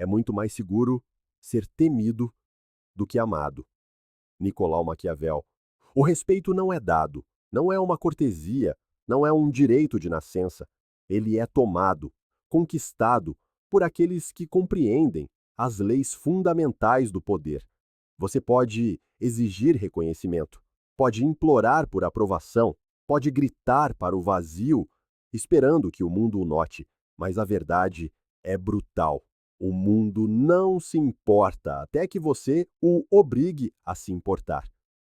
É muito mais seguro ser temido do que amado. Nicolau Maquiavel. O respeito não é dado, não é uma cortesia, não é um direito de nascença. Ele é tomado, conquistado por aqueles que compreendem as leis fundamentais do poder. Você pode exigir reconhecimento, pode implorar por aprovação, pode gritar para o vazio, esperando que o mundo o note, mas a verdade é brutal. O mundo não se importa até que você o obrigue a se importar.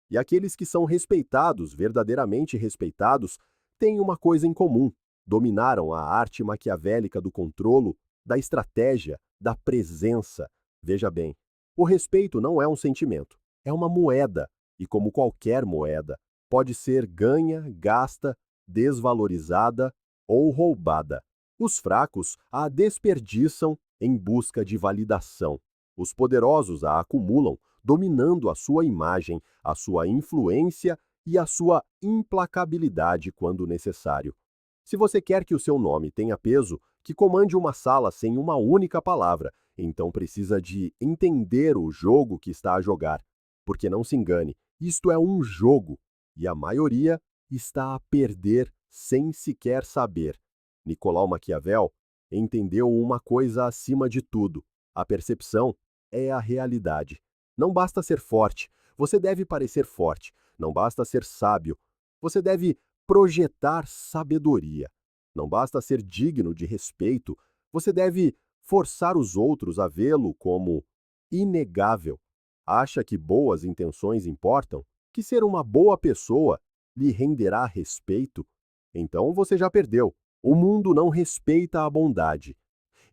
E aqueles que são respeitados, verdadeiramente respeitados, têm uma coisa em comum: dominaram a arte maquiavélica do controlo, da estratégia, da presença. Veja bem, o respeito não é um sentimento, é uma moeda, e como qualquer moeda, pode ser ganha, gasta, desvalorizada ou roubada. Os fracos a desperdiçam em busca de validação. Os poderosos a acumulam, dominando a sua imagem, a sua influência e a sua implacabilidade quando necessário. Se você quer que o seu nome tenha peso, que comande uma sala sem uma única palavra, então precisa de entender o jogo que está a jogar. Porque não se engane, isto é um jogo, e a maioria está a perder sem sequer saber. Nicolau Maquiavel entendeu uma coisa acima de tudo: a percepção é a realidade. Não basta ser forte, você deve parecer forte. Não basta ser sábio, você deve projetar sabedoria. Não basta ser digno de respeito, você deve forçar os outros a vê-lo como inegável. Acha que boas intenções importam? Que ser uma boa pessoa lhe renderá respeito? Então você já perdeu. O mundo não respeita a bondade.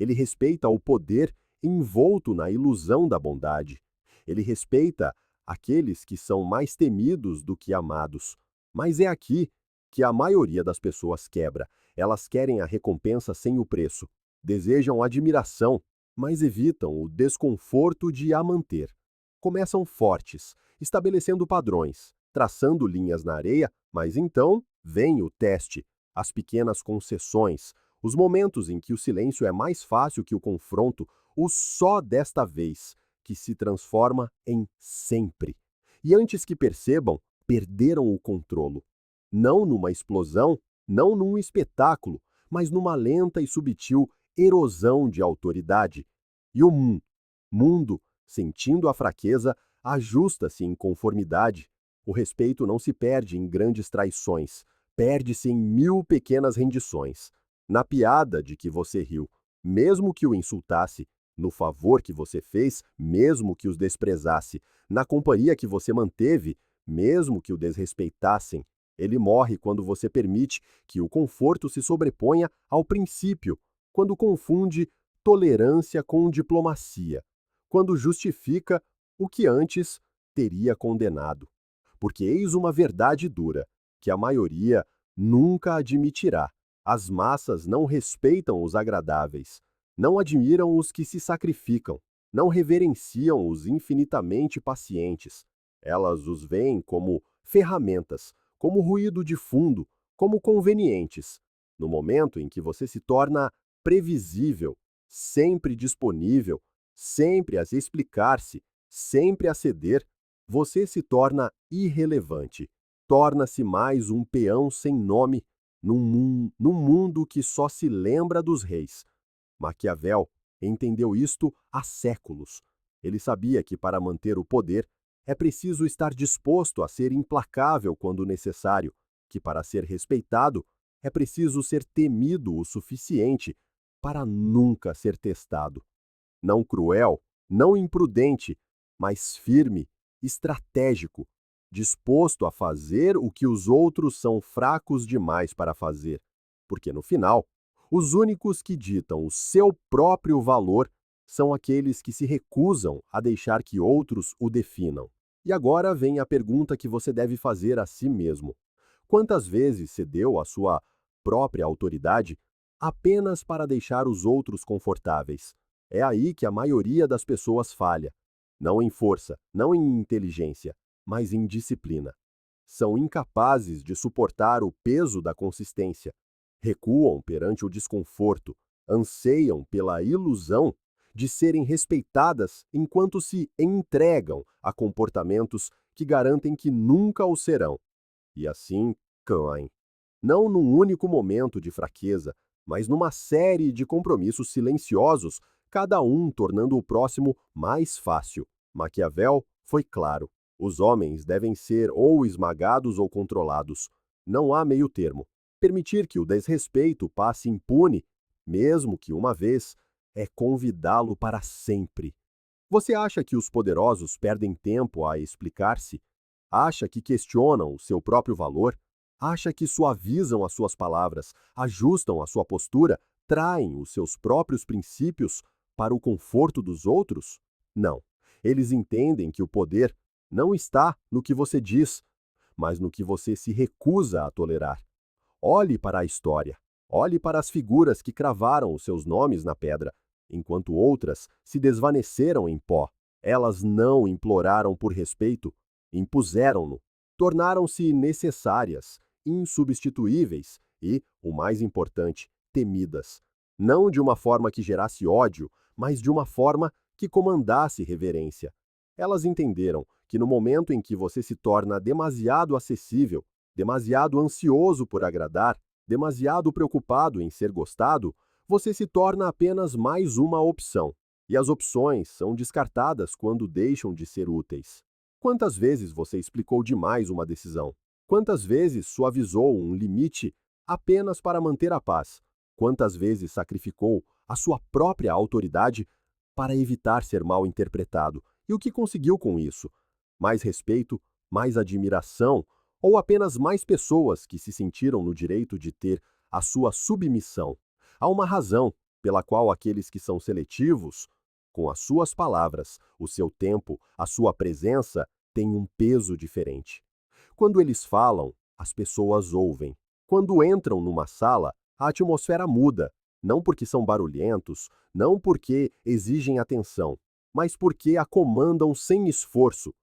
Ele respeita o poder envolto na ilusão da bondade. Ele respeita aqueles que são mais temidos do que amados. Mas é aqui que a maioria das pessoas quebra. Elas querem a recompensa sem o preço. Desejam admiração, mas evitam o desconforto de a manter. Começam fortes, estabelecendo padrões, traçando linhas na areia, mas então vem o teste, as pequenas concessões, os momentos em que o silêncio é mais fácil que o confronto, o só desta vez, que se transforma em sempre. E antes que percebam, perderam o controlo. Não numa explosão, não num espetáculo, mas numa lenta e subtil erosão de autoridade. E o mundo, sentindo a fraqueza, ajusta-se em conformidade. O respeito não se perde em grandes traições, perde-se em mil pequenas rendições. Na piada de que você riu, mesmo que o insultasse, no favor que você fez, mesmo que os desprezasse, na companhia que você manteve, mesmo que o desrespeitassem. Ele morre quando você permite que o conforto se sobreponha ao princípio, quando confunde tolerância com diplomacia, quando justifica o que antes teria condenado. Porque eis uma verdade dura, que a maioria nunca admitirá. As massas não respeitam os agradáveis, não admiram os que se sacrificam, não reverenciam os infinitamente pacientes. Elas os veem como ferramentas, como ruído de fundo, como convenientes. No momento em que você se torna previsível, sempre disponível, sempre a explicar-se, sempre a ceder, você se torna irrelevante. Torna-se mais um peão sem nome num mundo que só se lembra dos reis. Maquiavel entendeu isto há séculos. Ele sabia que para manter o poder é preciso estar disposto a ser implacável quando necessário, que para ser respeitado é preciso ser temido o suficiente para nunca ser testado. Não cruel, não imprudente, mas firme, estratégico, disposto a fazer o que os outros são fracos demais para fazer, porque no final, os únicos que ditam o seu próprio valor são aqueles que se recusam a deixar que outros o definam. E agora vem a pergunta que você deve fazer a si mesmo: quantas vezes cedeu a sua própria autoridade apenas para deixar os outros confortáveis? É aí que a maioria das pessoas falha. Não em força, não em inteligência, mas em disciplina. São incapazes de suportar o peso da consistência. Recuam perante o desconforto, anseiam pela ilusão de serem respeitadas enquanto se entregam a comportamentos que garantem que nunca o serão. E assim caem. Não num único momento de fraqueza, mas numa série de compromissos silenciosos, cada um tornando o próximo mais fácil. Maquiavel foi claro: os homens devem ser ou esmagados ou controlados. Não há meio termo. Permitir que o desrespeito passe impune, mesmo que uma vez, é convidá-lo para sempre. Você acha que os poderosos perdem tempo a explicar-se? Acha que questionam o seu próprio valor? Acha que suavizam as suas palavras, ajustam a sua postura, traem os seus próprios princípios para o conforto dos outros? Não. Eles entendem que o poder não está no que você diz, mas no que você se recusa a tolerar. Olhe para a história. Olhe para as figuras que cravaram os seus nomes na pedra, enquanto outras se desvaneceram em pó. Elas não imploraram por respeito, impuseram-no. Tornaram-se necessárias, insubstituíveis e, o mais importante, temidas. Não de uma forma que gerasse ódio, mas de uma forma que comandasse reverência. Elas entenderam que no momento em que você se torna demasiado acessível, demasiado ansioso por agradar, demasiado preocupado em ser gostado, você se torna apenas mais uma opção. E as opções são descartadas quando deixam de ser úteis. Quantas vezes você explicou demais uma decisão? Quantas vezes suavizou um limite apenas para manter a paz? Quantas vezes sacrificou a sua própria autoridade para evitar ser mal interpretado? E o que conseguiu com isso? Mais respeito, mais admiração ou apenas mais pessoas que se sentiram no direito de ter a sua submissão? Há uma razão pela qual aqueles que são seletivos, com as suas palavras, o seu tempo, a sua presença, têm um peso diferente. Quando eles falam, as pessoas ouvem. Quando entram numa sala, a atmosfera muda, não porque são barulhentos, não porque exigem atenção, mas porque a comandam sem esforço.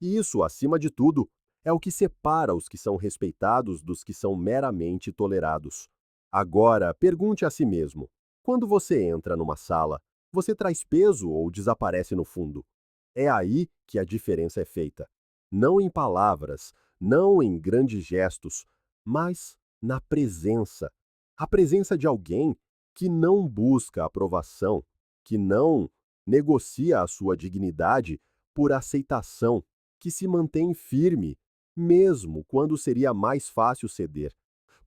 E isso, acima de tudo, é o que separa os que são respeitados dos que são meramente tolerados. Agora, pergunte a si mesmo: quando você entra numa sala, você traz peso ou desaparece no fundo? É aí que a diferença é feita. Não em palavras, não em grandes gestos, mas na presença. A presença de alguém que não busca aprovação, que não negocia a sua dignidade por aceitação, que se mantém firme, mesmo quando seria mais fácil ceder.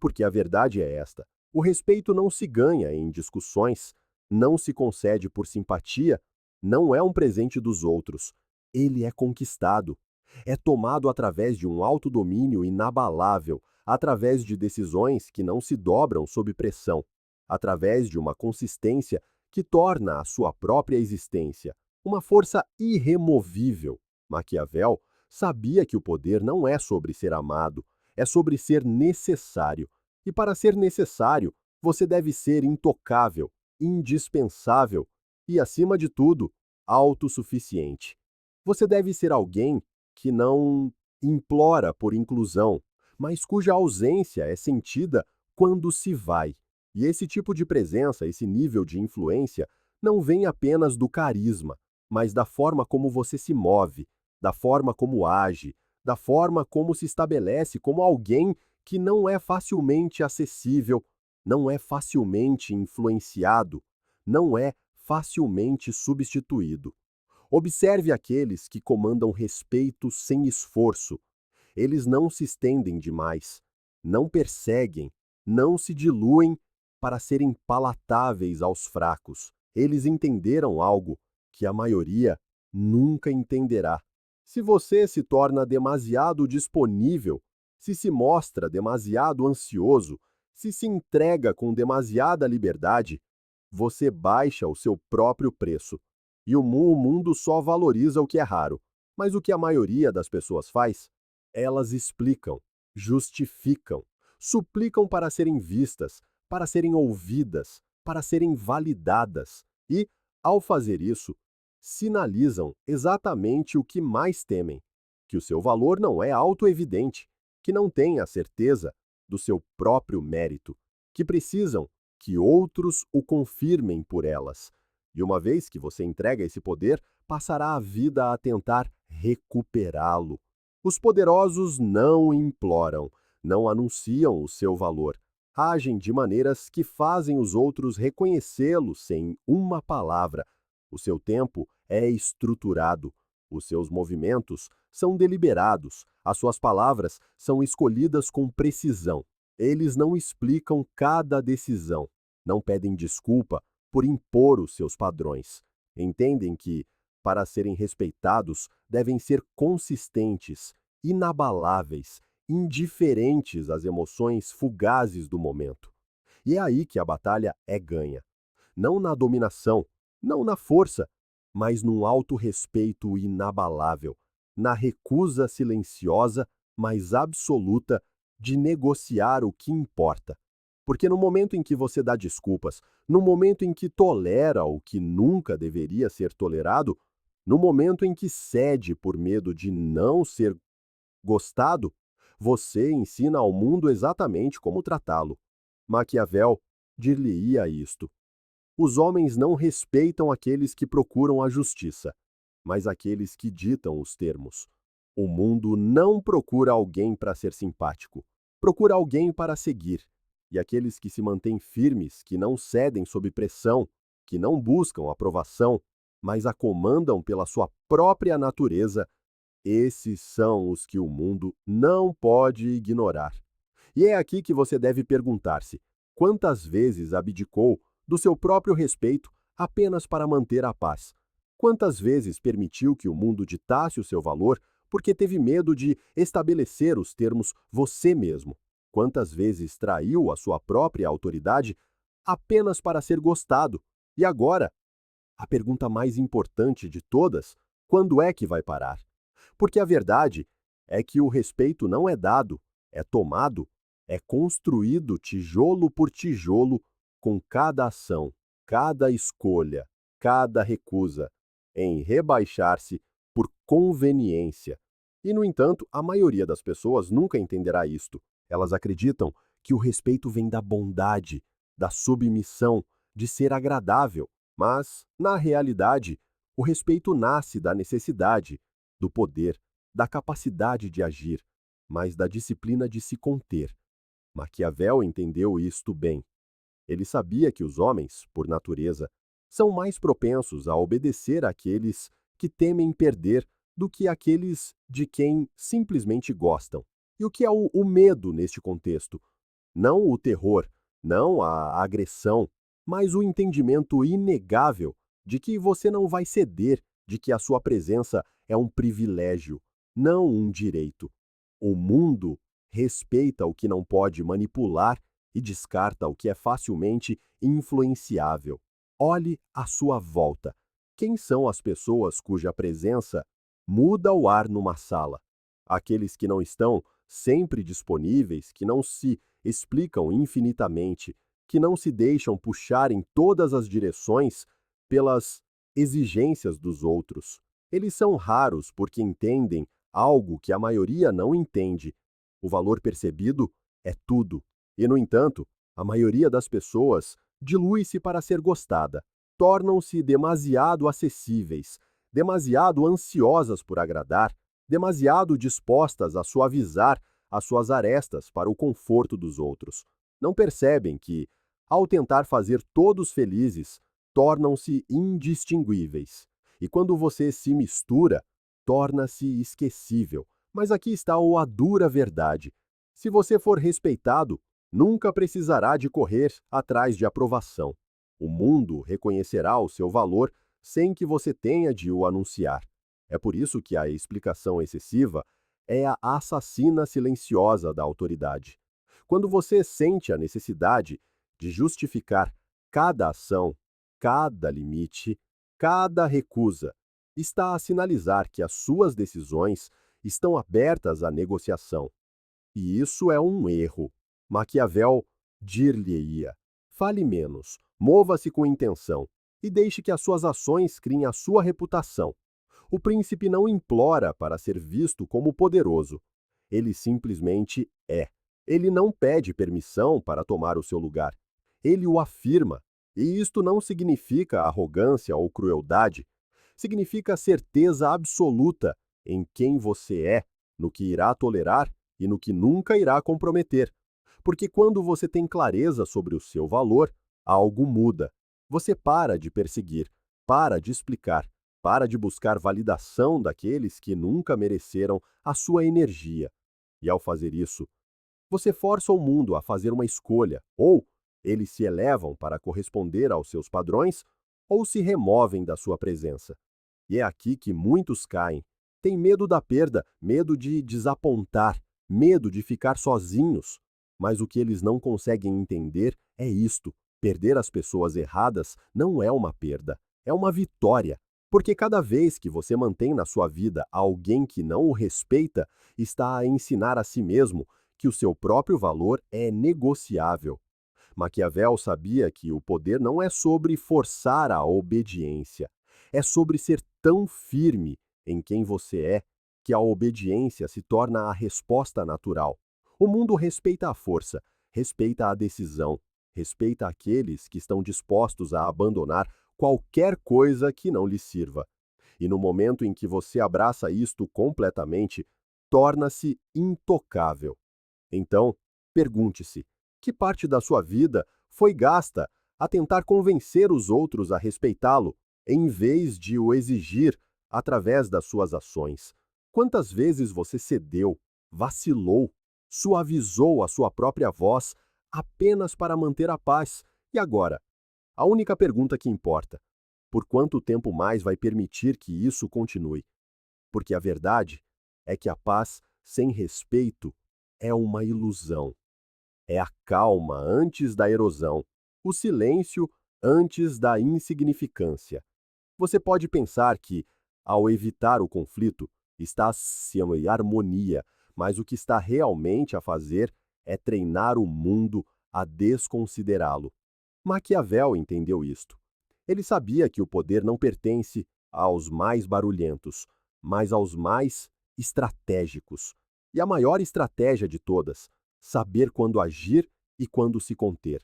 Porque a verdade é esta: o respeito não se ganha em discussões, não se concede por simpatia, não é um presente dos outros. Ele é conquistado. É tomado através de um autodomínio inabalável, através de decisões que não se dobram sob pressão, através de uma consistência que torna a sua própria existência uma força irremovível. Maquiavel sabia que o poder não é sobre ser amado, é sobre ser necessário. E para ser necessário, você deve ser intocável, indispensável e, acima de tudo, autossuficiente. Você deve ser alguém que não implora por inclusão, mas cuja ausência é sentida quando se vai. E esse tipo de presença, esse nível de influência, não vem apenas do carisma, mas da forma como você se move, da forma como age, da forma como se estabelece como alguém que não é facilmente acessível, não é facilmente influenciado, não é facilmente substituído. Observe aqueles que comandam respeito sem esforço. Eles não se estendem demais, não perseguem, não se diluem para serem palatáveis aos fracos. Eles entenderam algo que a maioria nunca entenderá. Se você se torna demasiado disponível, se mostra demasiado ansioso, se entrega com demasiada liberdade, você baixa o seu próprio preço. E o mundo só valoriza o que é raro. Mas o que a maioria das pessoas faz? Elas explicam, justificam, suplicam para serem vistas, para serem ouvidas, para serem validadas. E, ao fazer isso, sinalizam exatamente o que mais temem: que o seu valor não é autoevidente, que não têm a certeza do seu próprio mérito, que precisam que outros o confirmem por elas. E uma vez que você entrega esse poder, passará a vida a tentar recuperá-lo. Os poderosos não imploram, não anunciam o seu valor. Agem de maneiras que fazem os outros reconhecê-lo sem uma palavra. O seu tempo é estruturado. Os seus movimentos são deliberados. As suas palavras são escolhidas com precisão. Eles não explicam cada decisão. Não pedem desculpa por impor os seus padrões. Entendem que, para serem respeitados, devem ser consistentes, inabaláveis, indiferentes às emoções fugazes do momento. E é aí que a batalha é ganha. Não na dominação, não na força, mas num autorrespeito inabalável, na recusa silenciosa, mas absoluta, de negociar o que importa. Porque no momento em que você dá desculpas, no momento em que tolera o que nunca deveria ser tolerado, no momento em que cede por medo de não ser gostado, você ensina ao mundo exatamente como tratá-lo. Maquiavel dir-lhe-ia isto: os homens não respeitam aqueles que procuram a justiça, mas aqueles que ditam os termos. O mundo não procura alguém para ser simpático, procura alguém para seguir. E aqueles que se mantêm firmes, que não cedem sob pressão, que não buscam aprovação, mas a comandam pela sua própria natureza, esses são os que o mundo não pode ignorar. E é aqui que você deve perguntar-se: quantas vezes abdicou do seu próprio respeito apenas para manter a paz? Quantas vezes permitiu que o mundo ditasse o seu valor porque teve medo de estabelecer os termos você mesmo? Quantas vezes traiu a sua própria autoridade apenas para ser gostado? E agora, a pergunta mais importante de todas: quando é que vai parar? Porque a verdade é que o respeito não é dado, é tomado, é construído tijolo por tijolo com cada ação, cada escolha, cada recusa, em rebaixar-se por conveniência. E, no entanto, a maioria das pessoas nunca entenderá isto. Elas acreditam que o respeito vem da bondade, da submissão, de ser agradável. Mas, na realidade, o respeito nasce da necessidade, do poder, da capacidade de agir, mas da disciplina de se conter. Maquiavel entendeu isto bem. Ele sabia que os homens, por natureza, são mais propensos a obedecer àqueles que temem perder do que àqueles de quem simplesmente gostam. E o que é o medo neste contexto? Não o terror, não a agressão, mas o entendimento inegável de que você não vai ceder, de que a sua presença é um privilégio, não um direito. O mundo respeita o que não pode manipular e descarta o que é facilmente influenciável. Olhe à sua volta. Quem são as pessoas cuja presença muda o ar numa sala? Aqueles que não estão sempre disponíveis, que não se explicam infinitamente, que não se deixam puxar em todas as direções pelas exigências dos outros. Eles são raros porque entendem algo que a maioria não entende. O valor percebido é tudo. E, no entanto, a maioria das pessoas dilui-se para ser gostada. Tornam-se demasiado acessíveis, demasiado ansiosas por agradar, demasiado dispostas a suavizar as suas arestas para o conforto dos outros. Não percebem que, ao tentar fazer todos felizes, tornam-se indistinguíveis. E quando você se mistura, torna-se esquecível. Mas aqui está a dura verdade. Se você for respeitado, nunca precisará de correr atrás de aprovação. O mundo reconhecerá o seu valor sem que você tenha de o anunciar. É por isso que a explicação excessiva é a assassina silenciosa da autoridade. Quando você sente a necessidade de justificar cada ação, cada limite, cada recusa, está a sinalizar que as suas decisões estão abertas à negociação. E isso é um erro. Maquiavel dir-lhe-ia: fale menos, mova-se com intenção e deixe que as suas ações criem a sua reputação. O príncipe não implora para ser visto como poderoso. Ele simplesmente é. Ele não pede permissão para tomar o seu lugar. Ele o afirma. E isto não significa arrogância ou crueldade, significa certeza absoluta em quem você é, no que irá tolerar e no que nunca irá comprometer. Porque quando você tem clareza sobre o seu valor, algo muda. Você para de perseguir, para de explicar, para de buscar validação daqueles que nunca mereceram a sua energia. E ao fazer isso, você força o mundo a fazer uma escolha, ou eles se elevam para corresponder aos seus padrões, ou se removem da sua presença. E é aqui que muitos caem. Têm medo da perda, medo de desapontar, medo de ficar sozinhos. Mas o que eles não conseguem entender é isto: perder as pessoas erradas não é uma perda, é uma vitória. Porque cada vez que você mantém na sua vida alguém que não o respeita, está a ensinar a si mesmo que o seu próprio valor é negociável. Maquiavel sabia que o poder não é sobre forçar a obediência, é sobre ser tão firme em quem você é que a obediência se torna a resposta natural. O mundo respeita a força, respeita a decisão, respeita aqueles que estão dispostos a abandonar qualquer coisa que não lhe sirva. E no momento em que você abraça isto completamente, torna-se intocável. Então, pergunte-se: que parte da sua vida foi gasta a tentar convencer os outros a respeitá-lo, em vez de o exigir através das suas ações? Quantas vezes você cedeu, vacilou, suavizou a sua própria voz apenas para manter a paz? E agora? A única pergunta que importa: por quanto tempo mais vai permitir que isso continue? Porque a verdade é que a paz sem respeito é uma ilusão. É a calma antes da erosão, o silêncio antes da insignificância. Você pode pensar que, ao evitar o conflito, está se em harmonia, mas o que está realmente a fazer é treinar o mundo a desconsiderá-lo. Maquiavel entendeu isto. Ele sabia que o poder não pertence aos mais barulhentos, mas aos mais estratégicos. E a maior estratégia de todas, saber quando agir e quando se conter.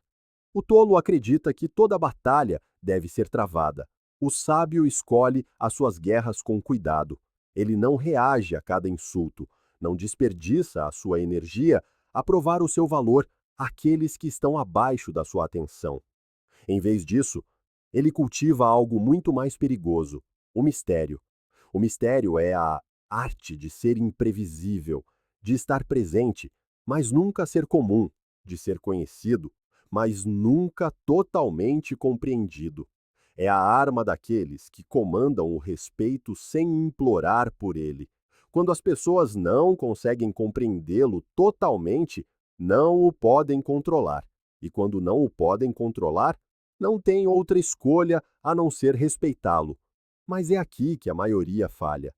O tolo acredita que toda batalha deve ser travada. O sábio escolhe as suas guerras com cuidado. Ele não reage a cada insulto, não desperdiça a sua energia a provar o seu valor àqueles que estão abaixo da sua atenção. Em vez disso, ele cultiva algo muito mais perigoso: o mistério. O mistério é a arte de ser imprevisível, de estar presente, mas nunca ser comum, de ser conhecido, mas nunca totalmente compreendido. É a arma daqueles que comandam o respeito sem implorar por ele. Quando as pessoas não conseguem compreendê-lo totalmente, não o podem controlar. E quando não o podem controlar, não têm outra escolha a não ser respeitá-lo. Mas é aqui que a maioria falha.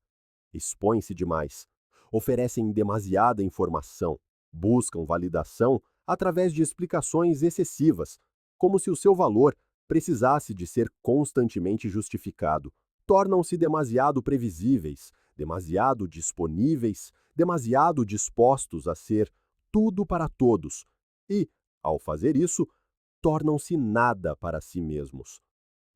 Expõem-se demais, oferecem demasiada informação, buscam validação através de explicações excessivas, como se o seu valor precisasse de ser constantemente justificado. Tornam-se demasiado previsíveis, demasiado disponíveis, demasiado dispostos a ser tudo para todos e, ao fazer isso, tornam-se nada para si mesmos.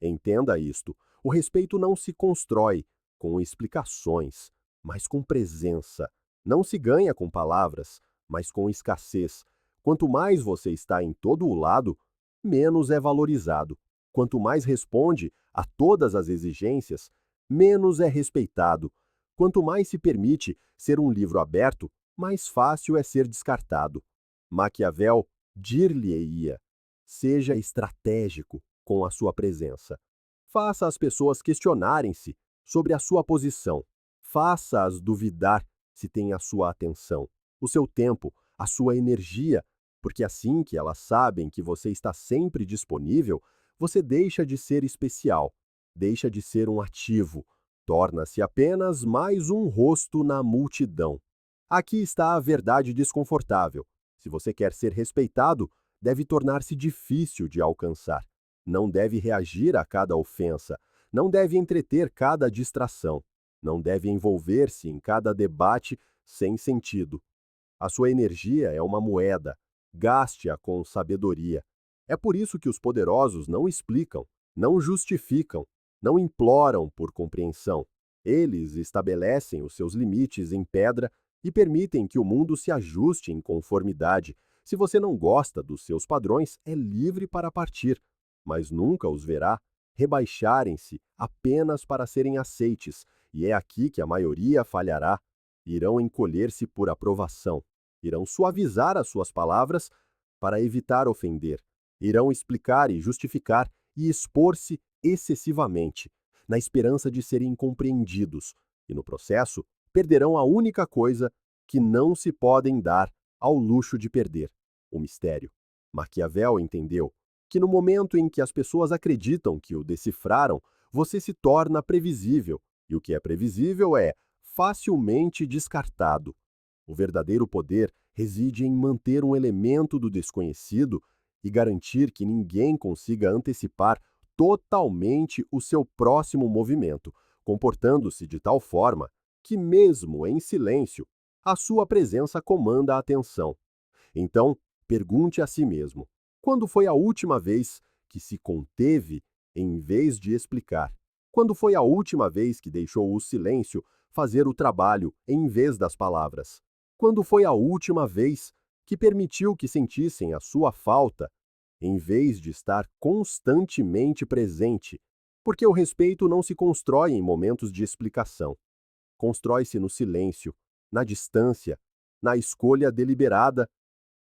Entenda isto: o respeito não se constrói com explicações, mas com presença. Não se ganha com palavras, mas com escassez. Quanto mais você está em todo o lado, menos é valorizado. Quanto mais responde a todas as exigências, menos é respeitado. Quanto mais se permite ser um livro aberto, mais fácil é ser descartado. Maquiavel dir-lhe-ia: seja estratégico com a sua presença. Faça as pessoas questionarem-se sobre a sua posição. Faça-as duvidar se têm a sua atenção, o seu tempo, a sua energia, porque assim que elas sabem que você está sempre disponível, você deixa de ser especial, deixa de ser um ativo, torna-se apenas mais um rosto na multidão. Aqui está a verdade desconfortável. Se você quer ser respeitado, deve tornar-se difícil de alcançar. Não deve reagir a cada ofensa, não deve entreter cada distração, não deve envolver-se em cada debate sem sentido. A sua energia é uma moeda, gaste-a com sabedoria. É por isso que os poderosos não explicam, não justificam, não imploram por compreensão. Eles estabelecem os seus limites em pedra e permitem que o mundo se ajuste em conformidade. Se você não gosta dos seus padrões, é livre para partir, mas nunca os verá rebaixarem-se apenas para serem aceites, e é aqui que a maioria falhará. Irão encolher-se por aprovação, irão suavizar as suas palavras para evitar ofender, irão explicar e justificar e expor-se excessivamente, na esperança de serem compreendidos, e no processo perderão a única coisa que não se podem dar ao luxo de perder: o mistério. Maquiavel entendeu que no momento em que as pessoas acreditam que o decifraram, você se torna previsível, e o que é previsível é facilmente descartado. O verdadeiro poder reside em manter um elemento do desconhecido e garantir que ninguém consiga antecipar totalmente o seu próximo movimento, comportando-se de tal forma que, mesmo em silêncio, a sua presença comanda a atenção. Então, pergunte a si mesmo: quando foi a última vez que se conteve em vez de explicar? Quando foi a última vez que deixou o silêncio fazer o trabalho em vez das palavras? Quando foi a última vez que permitiu que sentissem a sua falta, em vez de estar constantemente presente? Porque o respeito não se constrói em momentos de explicação. Constrói-se no silêncio, na distância, na escolha deliberada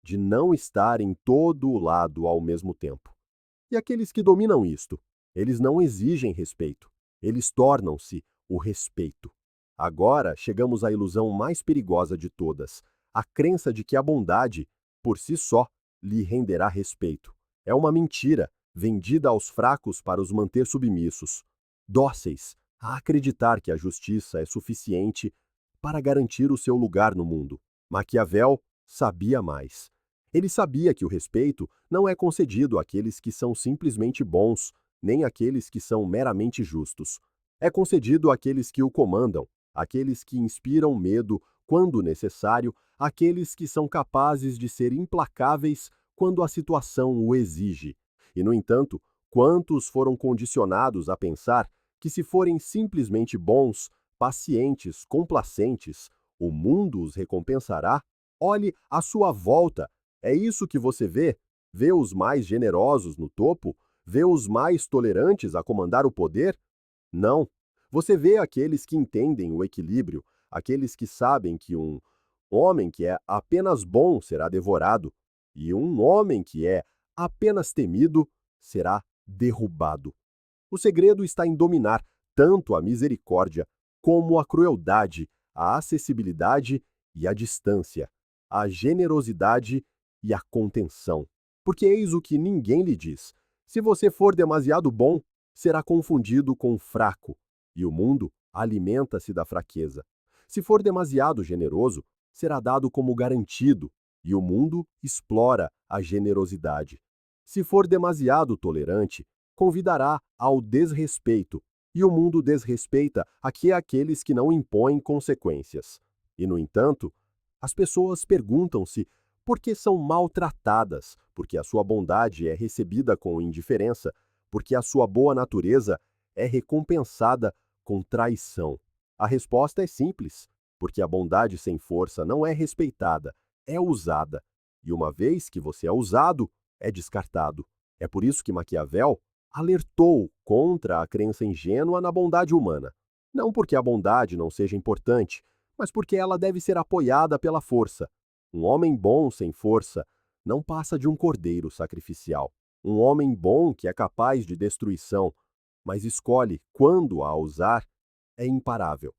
de não estar em todo o lado ao mesmo tempo. E aqueles que dominam isto, eles não exigem respeito, eles tornam-se o respeito. Agora chegamos à ilusão mais perigosa de todas, a crença de que a bondade, por si só, lhe renderá respeito. É uma mentira, vendida aos fracos para os manter submissos, dóceis a acreditar que a justiça é suficiente para garantir o seu lugar no mundo. Maquiavel sabia mais. Ele sabia que o respeito não é concedido àqueles que são simplesmente bons, nem àqueles que são meramente justos. É concedido àqueles que o comandam, àqueles que inspiram medo quando necessário, àqueles que são capazes de ser implacáveis quando a situação o exige. E, no entanto, quantos foram condicionados a pensar que, se forem simplesmente bons, pacientes, complacentes, o mundo os recompensará? Olhe à sua volta. É isso que você vê? Vê os mais generosos no topo? Vê os mais tolerantes a comandar o poder? Não. Você vê aqueles que entendem o equilíbrio, aqueles que sabem que um homem que é apenas bom será devorado, e um homem que é apenas temido será derrubado. O segredo está em dominar tanto a misericórdia como a crueldade, a acessibilidade e a distância, a generosidade e a contenção. Porque eis o que ninguém lhe diz: se você for demasiado bom, será confundido com fraco, e o mundo alimenta-se da fraqueza. Se for demasiado generoso, será dado como garantido, e o mundo explora a generosidade. Se for demasiado tolerante, convidará ao desrespeito, e o mundo desrespeita aqueles que não impõem consequências. E, no entanto, as pessoas perguntam-se por que são maltratadas, porque a sua bondade é recebida com indiferença, porque a sua boa natureza é recompensada com traição. A resposta é simples: porque a bondade sem força não é respeitada, é usada. E uma vez que você é usado, é descartado. É por isso que Maquiavel alertou contra a crença ingênua na bondade humana. Não porque a bondade não seja importante, mas porque ela deve ser apoiada pela força. Um homem bom sem força não passa de um cordeiro sacrificial. Um homem bom que é capaz de destruição, mas escolhe quando a usar, é imparável.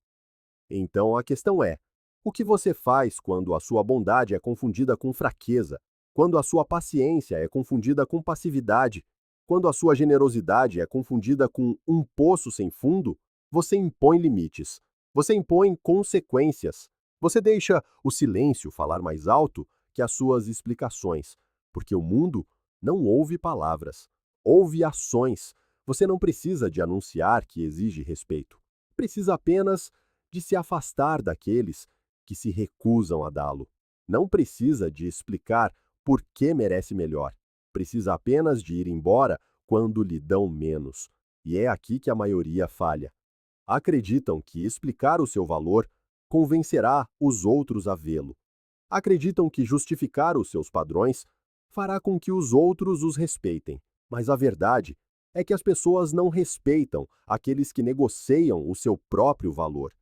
Então a questão é: o que você faz quando a sua bondade é confundida com fraqueza? Quando a sua paciência é confundida com passividade? Quando a sua generosidade é confundida com um poço sem fundo? Você impõe limites. Você impõe consequências. Você deixa o silêncio falar mais alto que as suas explicações, porque o mundo não ouve palavras, ouve ações. Você não precisa de anunciar que exige respeito. Precisa apenas de se afastar daqueles que se recusam a dá-lo. Não precisa de explicar por que merece melhor. precisa apenas de ir embora quando lhe dão menos. E é aqui que a maioria falha. Acreditam que explicar o seu valor convencerá os outros a vê-lo. Acreditam que justificar os seus padrões fará com que os outros os respeitem. Mas a verdade é que as pessoas não respeitam aqueles que negociam o seu próprio valor.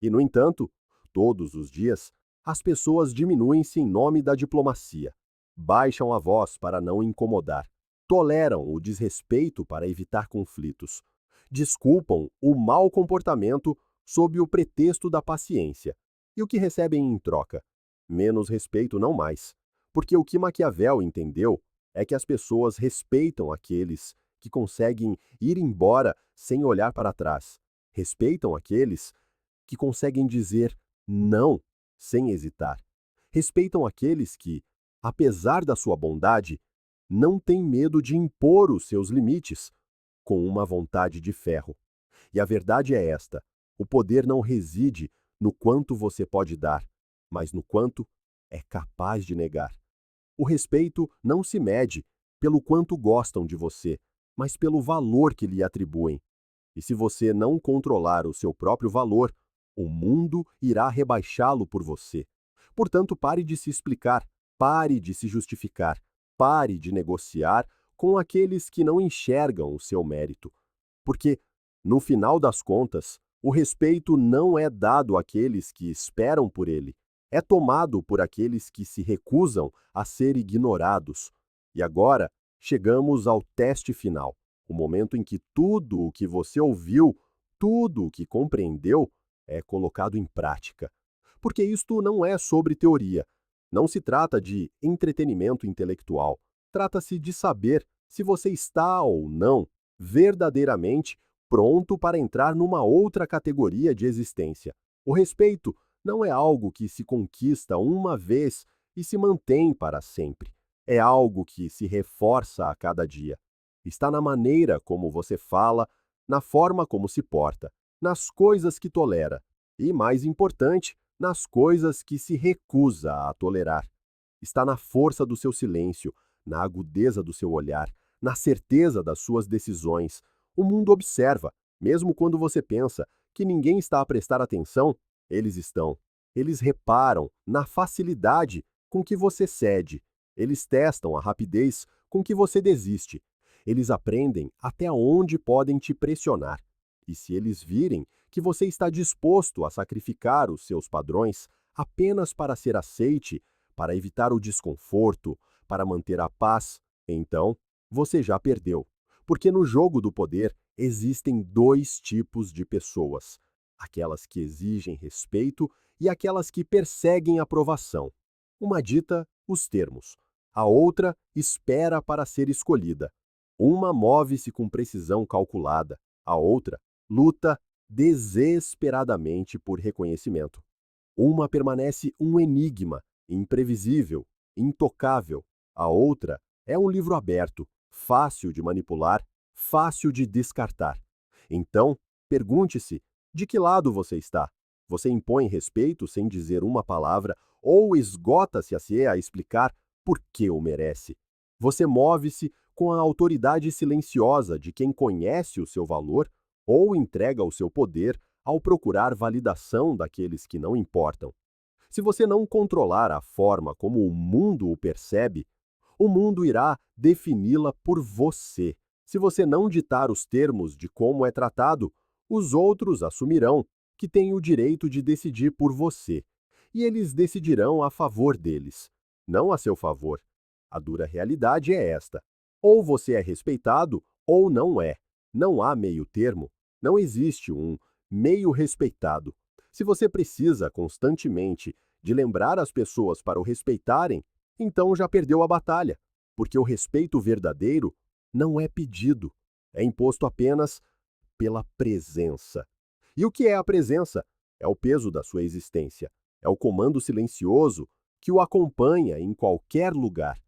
E, no entanto, todos os dias, as pessoas diminuem-se em nome da diplomacia, baixam a voz para não incomodar, toleram o desrespeito para evitar conflitos, desculpam o mau comportamento sob o pretexto da paciência. E o que recebem em troca? Menos respeito, não mais. Porque o que Maquiavel entendeu é que as pessoas respeitam aqueles que conseguem ir embora sem olhar para trás. Respeitam aqueles que conseguem dizer não sem hesitar. Respeitam aqueles que, apesar da sua bondade, não têm medo de impor os seus limites com uma vontade de ferro. E a verdade é esta: o poder não reside no quanto você pode dar, mas no quanto é capaz de negar. O respeito não se mede pelo quanto gostam de você, mas pelo valor que lhe atribuem. E se você não controlar o seu próprio valor, o mundo irá rebaixá-lo por você. Portanto, pare de se explicar, pare de se justificar, pare de negociar com aqueles que não enxergam o seu mérito. Porque, no final das contas, o respeito não é dado àqueles que esperam por ele, é tomado por aqueles que se recusam a ser ignorados. E agora, chegamos ao teste final, o momento em que tudo o que você ouviu, tudo o que compreendeu, é colocado em prática. Porque isto não é sobre teoria, não se trata de entretenimento intelectual, trata-se de saber se você está ou não verdadeiramente pronto para entrar numa outra categoria de existência. O respeito não é algo que se conquista uma vez e se mantém para sempre. É algo que se reforça a cada dia. Está na maneira como você fala, na forma como se porta, nas coisas que tolera e, mais importante, nas coisas que se recusa a tolerar. Está na força do seu silêncio, na agudeza do seu olhar, na certeza das suas decisões. O mundo observa, mesmo quando você pensa que ninguém está a prestar atenção, eles estão. Eles reparam na facilidade com que você cede. Eles testam a rapidez com que você desiste. Eles aprendem até onde podem te pressionar. E se eles virem que você está disposto a sacrificar os seus padrões apenas para ser aceite, para evitar o desconforto, para manter a paz, então você já perdeu. Porque no jogo do poder existem dois tipos de pessoas: aquelas que exigem respeito e aquelas que perseguem aprovação. Uma dita os termos, a outra espera para ser escolhida. Uma move-se com precisão calculada, a outra luta desesperadamente por reconhecimento. Uma permanece um enigma, imprevisível, intocável. A outra é um livro aberto, fácil de manipular, fácil de descartar. Então, pergunte-se, de que lado você está? Você impõe respeito sem dizer uma palavra ou esgota-se a explicar por que o merece? Você move-se com a autoridade silenciosa de quem conhece o seu valor ou entrega o seu poder ao procurar validação daqueles que não importam? Se você não controlar a forma como o mundo o percebe, o mundo irá defini-la por você. Se você não ditar os termos de como é tratado, os outros assumirão que têm o direito de decidir por você, e eles decidirão a favor deles, não a seu favor. A dura realidade é esta: ou você é respeitado ou não é. Não há meio termo, não existe um meio respeitado. Se você precisa constantemente de lembrar as pessoas para o respeitarem, então já perdeu a batalha, porque o respeito verdadeiro não é pedido, é imposto apenas pela presença. E o que é a presença? É o peso da sua existência, é o comando silencioso que o acompanha em qualquer lugar.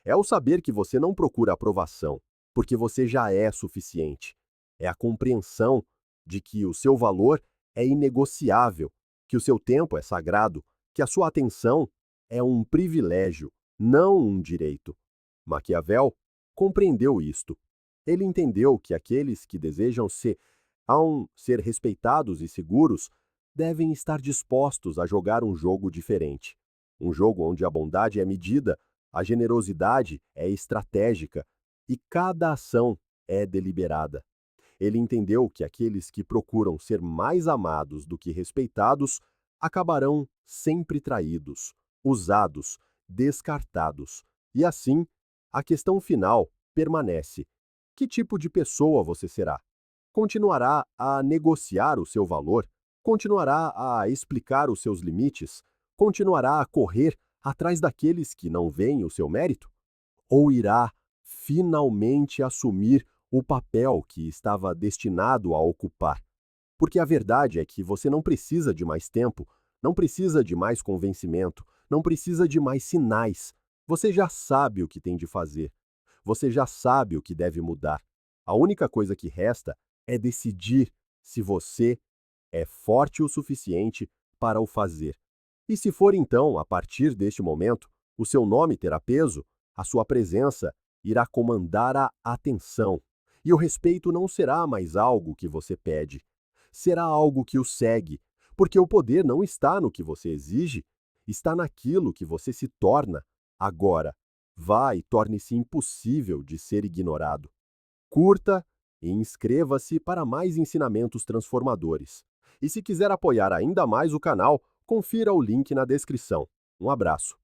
É o saber que você não procura aprovação, porque você já é suficiente. É a compreensão de que o seu valor é inegociável, que o seu tempo é sagrado, que a sua atenção é um privilégio, não um direito. Maquiavel compreendeu isto. Ele entendeu que aqueles que desejam ser respeitados e seguros devem estar dispostos a jogar um jogo diferente. Um jogo onde a bondade é medida, a generosidade é estratégica e cada ação é deliberada. Ele entendeu que aqueles que procuram ser mais amados do que respeitados acabarão sempre traídos, usados, descartados. E assim, a questão final permanece: que tipo de pessoa você será? Continuará a negociar o seu valor? Continuará a explicar os seus limites? Continuará a correr atrás daqueles que não veem o seu mérito? Ou irá finalmente assumir o papel que estava destinado a ocupar? Porque a verdade é que você não precisa de mais tempo, não precisa de mais convencimento, não precisa de mais sinais. Você já sabe o que tem de fazer. Você já sabe o que deve mudar. A única coisa que resta é decidir se você é forte o suficiente para o fazer. E se for então, a partir deste momento, o seu nome terá peso, a sua presença irá comandar a atenção. E o respeito não será mais algo que você pede, será algo que o segue, porque o poder não está no que você exige, está naquilo que você se torna. Agora, vá e torne-se impossível de ser ignorado. Curta e inscreva-se para mais ensinamentos transformadores. E se quiser apoiar ainda mais o canal, confira o link na descrição. Um abraço.